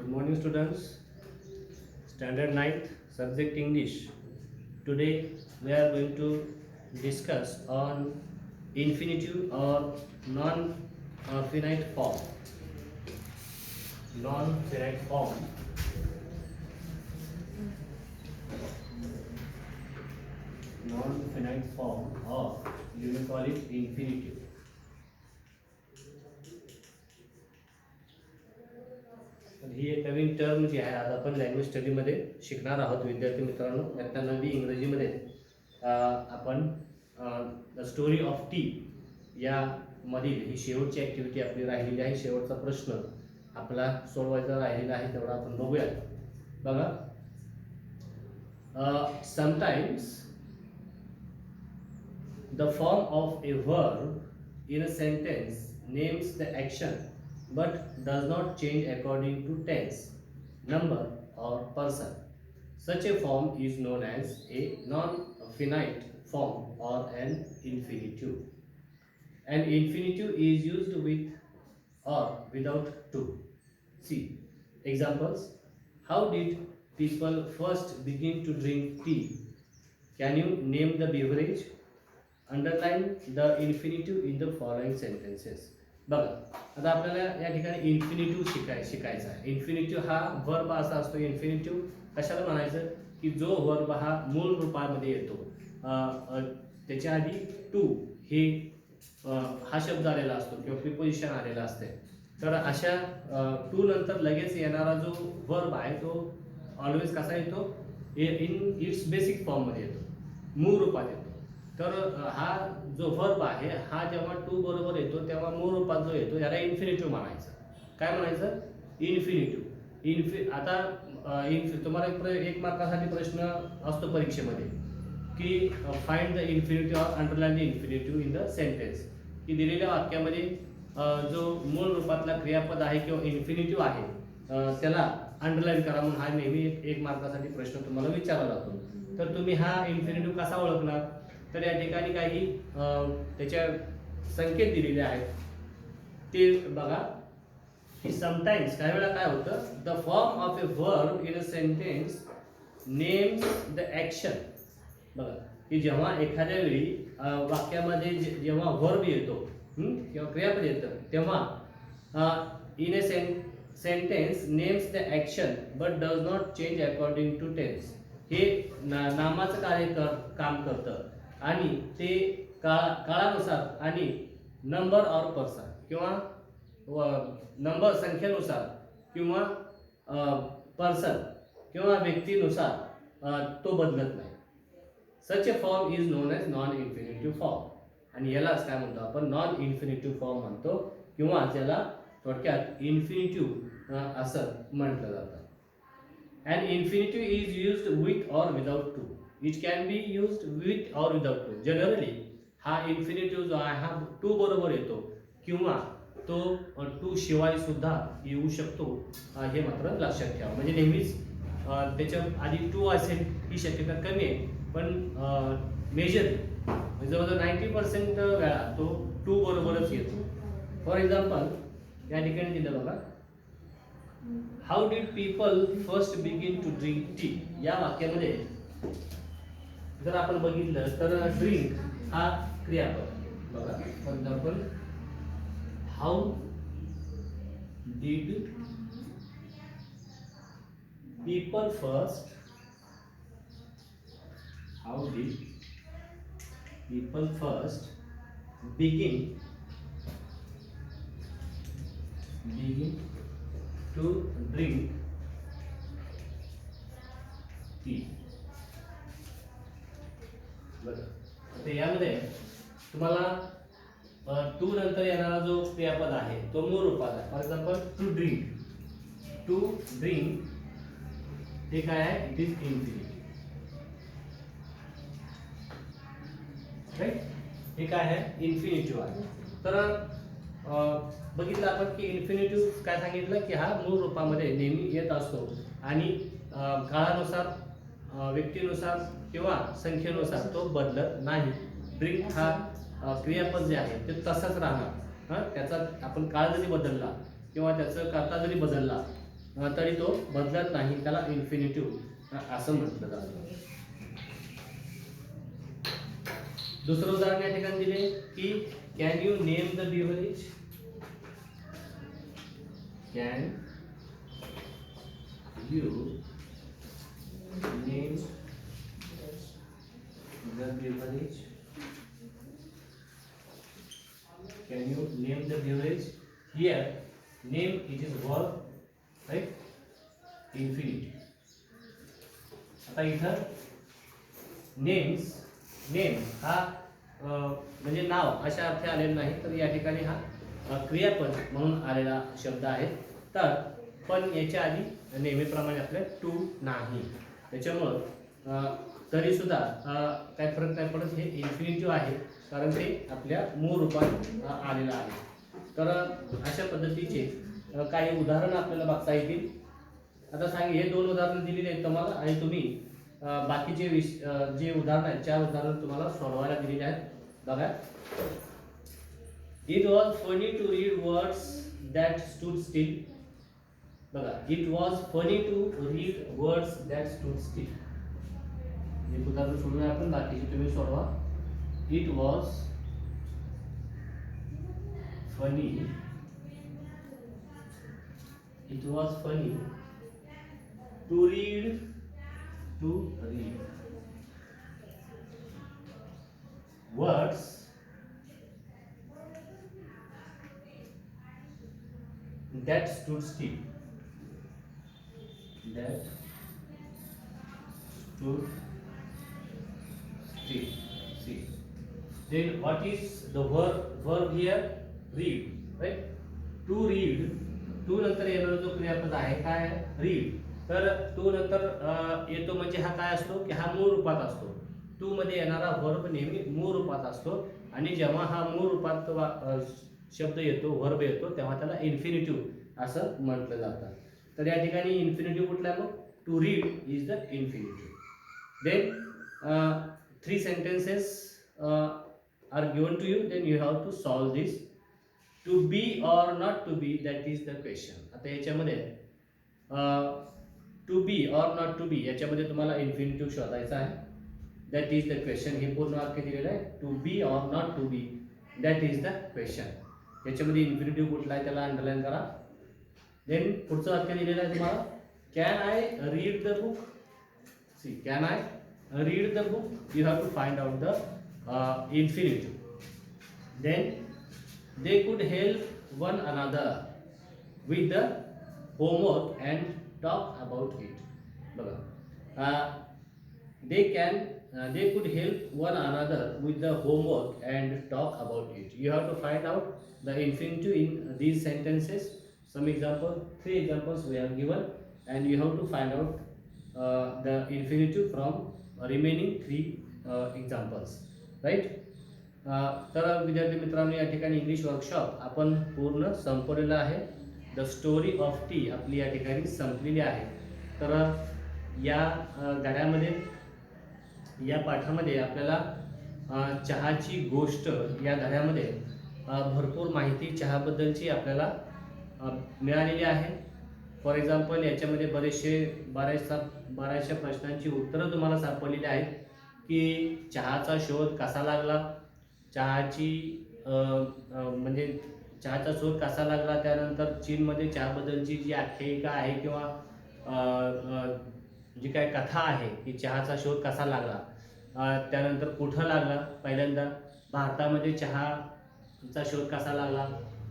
Good morning, students. Standard ninth, subject English. Today we are going to discuss on infinitive or non-finite form. Non-finite form. Non-finite form, or you may call it infinitive. ही एक नवीन term जी आहे आज आपण language स्टडीमध्ये शिकणार आहोत विद्यार्थी मित्रांनो. यात नवी इंग्रजीमध्ये आपण द स्टोरी ऑफ टी या मधील ही शेवटची ॲक्टिव्हिटी आपली राहिलेली आहे. शेवटचा प्रश्न आपला सोडवायचा राहिलेला आहे, तेवढा आपण बघूया. बघा, sometimes the form of a verb in a sentence names the action but does not change according to tense, number or person. Such a form is known as a non-finite form or an infinitive. An infinitive is used with or without to. See examples. How did people first begin to drink tea? Can you name the beverage? Underline the infinitive in the following sentences. बघा, आता आपल्याला या ठिकाणी infinitive शिकायचा आहे. Infinitive हा verb असा असतो. इन्फिनिटिव्ह कशाला म्हणायचं की जो वर्ब हा मूळ रूपामध्ये येतो, त्याच्या आधी टू हे हा शब्द आलेला असतो किंवा प्रिपोजिशन आलेला असते. तर अशा टू नंतर लगेच येणारा जो वर्ब आहे तो ऑलवेज कसा येतो, इन इट्स बेसिक फॉर्ममध्ये येतो, मूळ रूपात येतो. तर हा जो वर्ब आहे हा जेव्हा टू बरोबर येतो तेव्हा मूळ रूपात जो येतो याला इन्फिनिटिव्ह म्हणायचं. काय म्हणायचं? इन्फिनिटिव्ह. आता तुम्हाला एक मार्कासाठी प्रश्न असतो परीक्षेमध्ये की find the infinitive or underline the infinitive in the sentence. की दिलेल्या वाक्यामध्ये जो मूळ रूपातला क्रियापद आहे किंवा इन्फिनिटिव्ह आहे त्याला अंडरलाइन करा म्हणून हा नेहमी एक मार्कासाठी प्रश्न तुम्हाला विचारला जातो. तर तुम्ही हा इन्फिनिटिव्ह कसा ओळखणार? तर या ठिकाणी काही त्याच्या संकेत दिलेले आहेत ते बघा. की समटाइम्स काही वेळा काय होतं, the form of a verb in a sentence names the action. बघा की जेव्हा एखाद्या वेळी वाक्यामध्ये जेव्हा वर्ब येतो किंवा क्रियापद येतं तेव्हा in a sentence names the action but does not change according to tense. हे नामाचं कार्य काम करतं आणि ते काळानुसार आणि नंबर ऑर पर्सन किंवा नंबर संख्येनुसार किंवा पर्सन किंवा व्यक्तीनुसार तो बदलत नाही. Such a form is known as non infinitive form. आणि यालाच काय म्हणतो आपण? नॉन इन्फिनिटिव्ह फॉर्म म्हणतो किंवा ज्याला थोडक्यात इन्फिनिटिव्ह असं म्हटलं जातं. An infinitive is used with or without to. It can be used with or without to. Generally हा infinitive जो आहे हा टू बरोबर येतो किंवा तो टू शिवाय सुद्धा येऊ शकतो, हे मात्र लक्षात ठेवा. म्हणजे नेहमीच त्याच्या आधी टू असेल ही शक्यता कमी आहे, पण मेजर जवळजवळ 90% वेळा तो टू बरोबरच येतो. फॉर एक्झाम्पल या ठिकाणी दिलं बघा, how did people first begin to drink tea. या वाक्यामध्ये जर आपण बघितलं तर ड्रिंक हा क्रियापद. बघा for example, how did people first, how did people first begin to drink tea. बरं, तर यामध्ये तुम्हाला टू नंतर येणारा जो क्रियापद आहे तो मूळ रूपात आहे. फॉर एक्झाम्पल टू ड्रिंक हे काय आहे? It is infinitive. राईट, हे काय आहे? इन्फिनिटिव्ह आहे. तर बघितलं आपण की इन्फिनिटिव्ह काय सांगितलं की हा मूळ रूपामध्ये नेहमी येत असतो आणि काळानुसार व्यक्तीनुसार किंवा संख्येनुसार तो बदलत नाही. ड्रिंक हा क्रियापद जे आहे ते तसंच राहणार. त्याचा आपण काळ जरी बदलला किंवा त्याचं कर्ता जरी बदलला तरी तो बदलत नाही, त्याला इन्फिनिटिव्ह असं म्हटलं जातं. दुसरं उदाहरण या ठिकाणी दिले की can you name the beverage. Can you name the beverage. Can you name the beverage? Here name it is verb, right? Infinity. आता इथं नेम्स हा म्हणजे नाव अशा अर्थ आलेला नाही, तर या ठिकाणी हा क्रियापद म्हणून आलेला शब्द आहे. तर पण याच्या आधी नेहमीप्रमाणे आपल्या टू नाही, त्याच्यामुळं तरी सुद्धा काय फरक नाही पडत, हे इन्फिनिटिव्ह आहे कारण ते आपल्या मूळ रूपात आलेलं आहे. तर अशा पद्धतीचे काही उदाहरणं आपल्याला बघता येतील. आता हे 2 उदाहरणं दिलेली आहेत तुम्हाला आणि तुम्ही बाकीचे जे उदाहरण आहेत 4 उदाहरणं तुम्हाला सोडवायला दिलेली आहेत. बघा, it was funny to read words that stood still. बघा, it was funny to read words that stood still. एक उदाहरण सोडून आपण बाकीचे तुम्ही सोडवा. It was funny, it was funny to read words that stood still. That stood still. See. Then what is the verb here? Read. Right? To read. To नंतर येणारा जो क्रियापद आहे काय? Read. तर टू नंतर येतो म्हणजे हा काय असतो की हा मूळ रूपात असतो. टू मध्ये येणारा वर्ब नेहमी मूळ रूपात असतो आणि जेव्हा हा मूळ रूपात शब्द येतो, वर्ब येतो, तेव्हा त्याला इन्फिनिटिव्ह असं म्हटलं जातं. तर या ठिकाणी इन्फिनिटिव्ह कुठला आहे? मग to read is the infinitive. Then 3 sentences are given to you, then you have to solve this. To be or not to be, that is the question. आता याच्यामध्ये to be or not to be याच्यामध्ये तुम्हाला infinitive शोधायचा आहे. That is the question. हे पूर्ण वाक्य दिलेलं आहे. To be or not to be, that is the question. याच्यामध्ये इन्फिनिटिव्ह कुठला आहे त्याला अंडरलाईन करा. देन पुढचं वाक्य दिलेलं आहे तुम्हाला, can I read the book. See, can I read the book. You have to find out the infinitive. Then they could help one another with the homework and talk about it. बघा, they could help one another with the homework and talk about it. You have to find out the infinitive in these sentences. Some example, 3 examples we have given, and you have to find out the infinitive from remaining 3 examples, right? तर विद्यार्थी मित्रांनो, या ठिकाणी English workshop आपण पूर्ण संपवलेलं आहे. The story of T आपली या ठिकाणी संपलेली आहे. तर या धड्यामध्ये, या पाठामध्ये आपल्याला चहाची गोष्ट या धड्यामध्ये भरपूर माहिती चहाबद्दलची आपल्याला मिळालेली आहे. फॉर एक्झाम्पल, याच्यामध्ये बऱ्याचशा प्रश्नांची उत्तरं तुम्हाला सापडलेली आहेत की चहाचा शोध कसा लागला, चहाची म्हणजे चहाचा शोध कसा लागला, त्यानंतर चीनमध्ये चहाबद्दलची जी आख्यायिका आहे किंवा जी काय कथा आहे की चहाचा शोध कसा लागला, त्यानंतर कुठं लागला पहिल्यांदा, भारतामध्ये चहाचा शोध कसा लागला,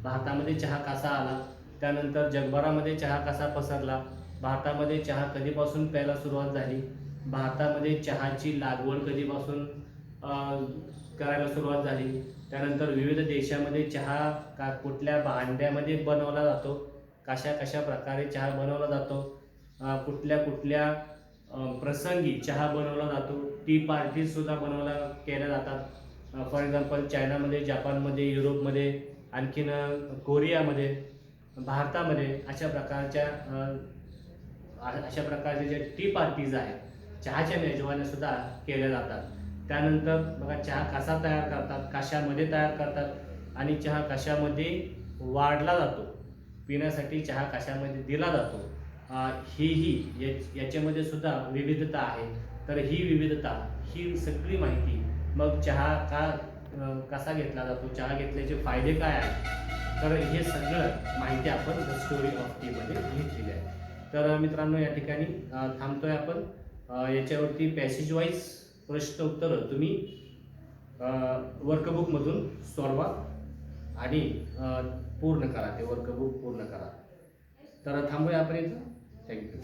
भारतामध्ये चहा कसा आला, त्यानंतर जगभरामध्ये चहा कसा पसरला, भारतामध्ये चहा कधीपासून प्यायला सुरुवात झाली, भारतामध्ये चहाची लागवड कधीपासून करायला सुरुवात झाली, त्यानंतर विविध देशामध्ये चहा कुठल्या भांड्यामध्ये बनवला जातो, कशा प्रकारे चहा बनवला जातो, कुठल्या प्रसंगी चहा बनवला जातो, टी पार्टीज सुद्धा केल्या जातात. फॉर एक्झाम्पल, चायनामध्ये, जपानमध्ये, युरोपमध्ये, आणखीन कोरियामध्ये, भारतामध्ये अशा प्रकारच्या ज्या टी पार्टीज आहेत चहाच्या मेजवान्या सुद्धा केल्या जातात. त्यानंतर बघा, चहा कसा तयार करतात, कशामध्ये तयार करतात आणि चहा कशामध्ये वाढला जातो, पिण्यासाठी चहा कशामध्ये दिला जातो, याच्यामध्ये सुद्धा विविधता आहे. तर ही विविधता, ही सगळी माहिती, मग चहा कसा घेतला जातो, चहा घेतल्याचे फायदे काय आहेत, तर हे सगळं माहिती आपण द स्टोरी ऑफ टीमध्ये घेतलेली आहे. तर मित्रांनो, या ठिकाणी थांबतोय आपण. याच्यावरती पॅसेज वाईज प्रश्न उत्तरं तुम्ही वर्कबुकमधून सोडवा आणि पूर्ण करा, ते वर्कबुक पूर्ण करा. तर थांबूया आपण इथं. थँक्यू.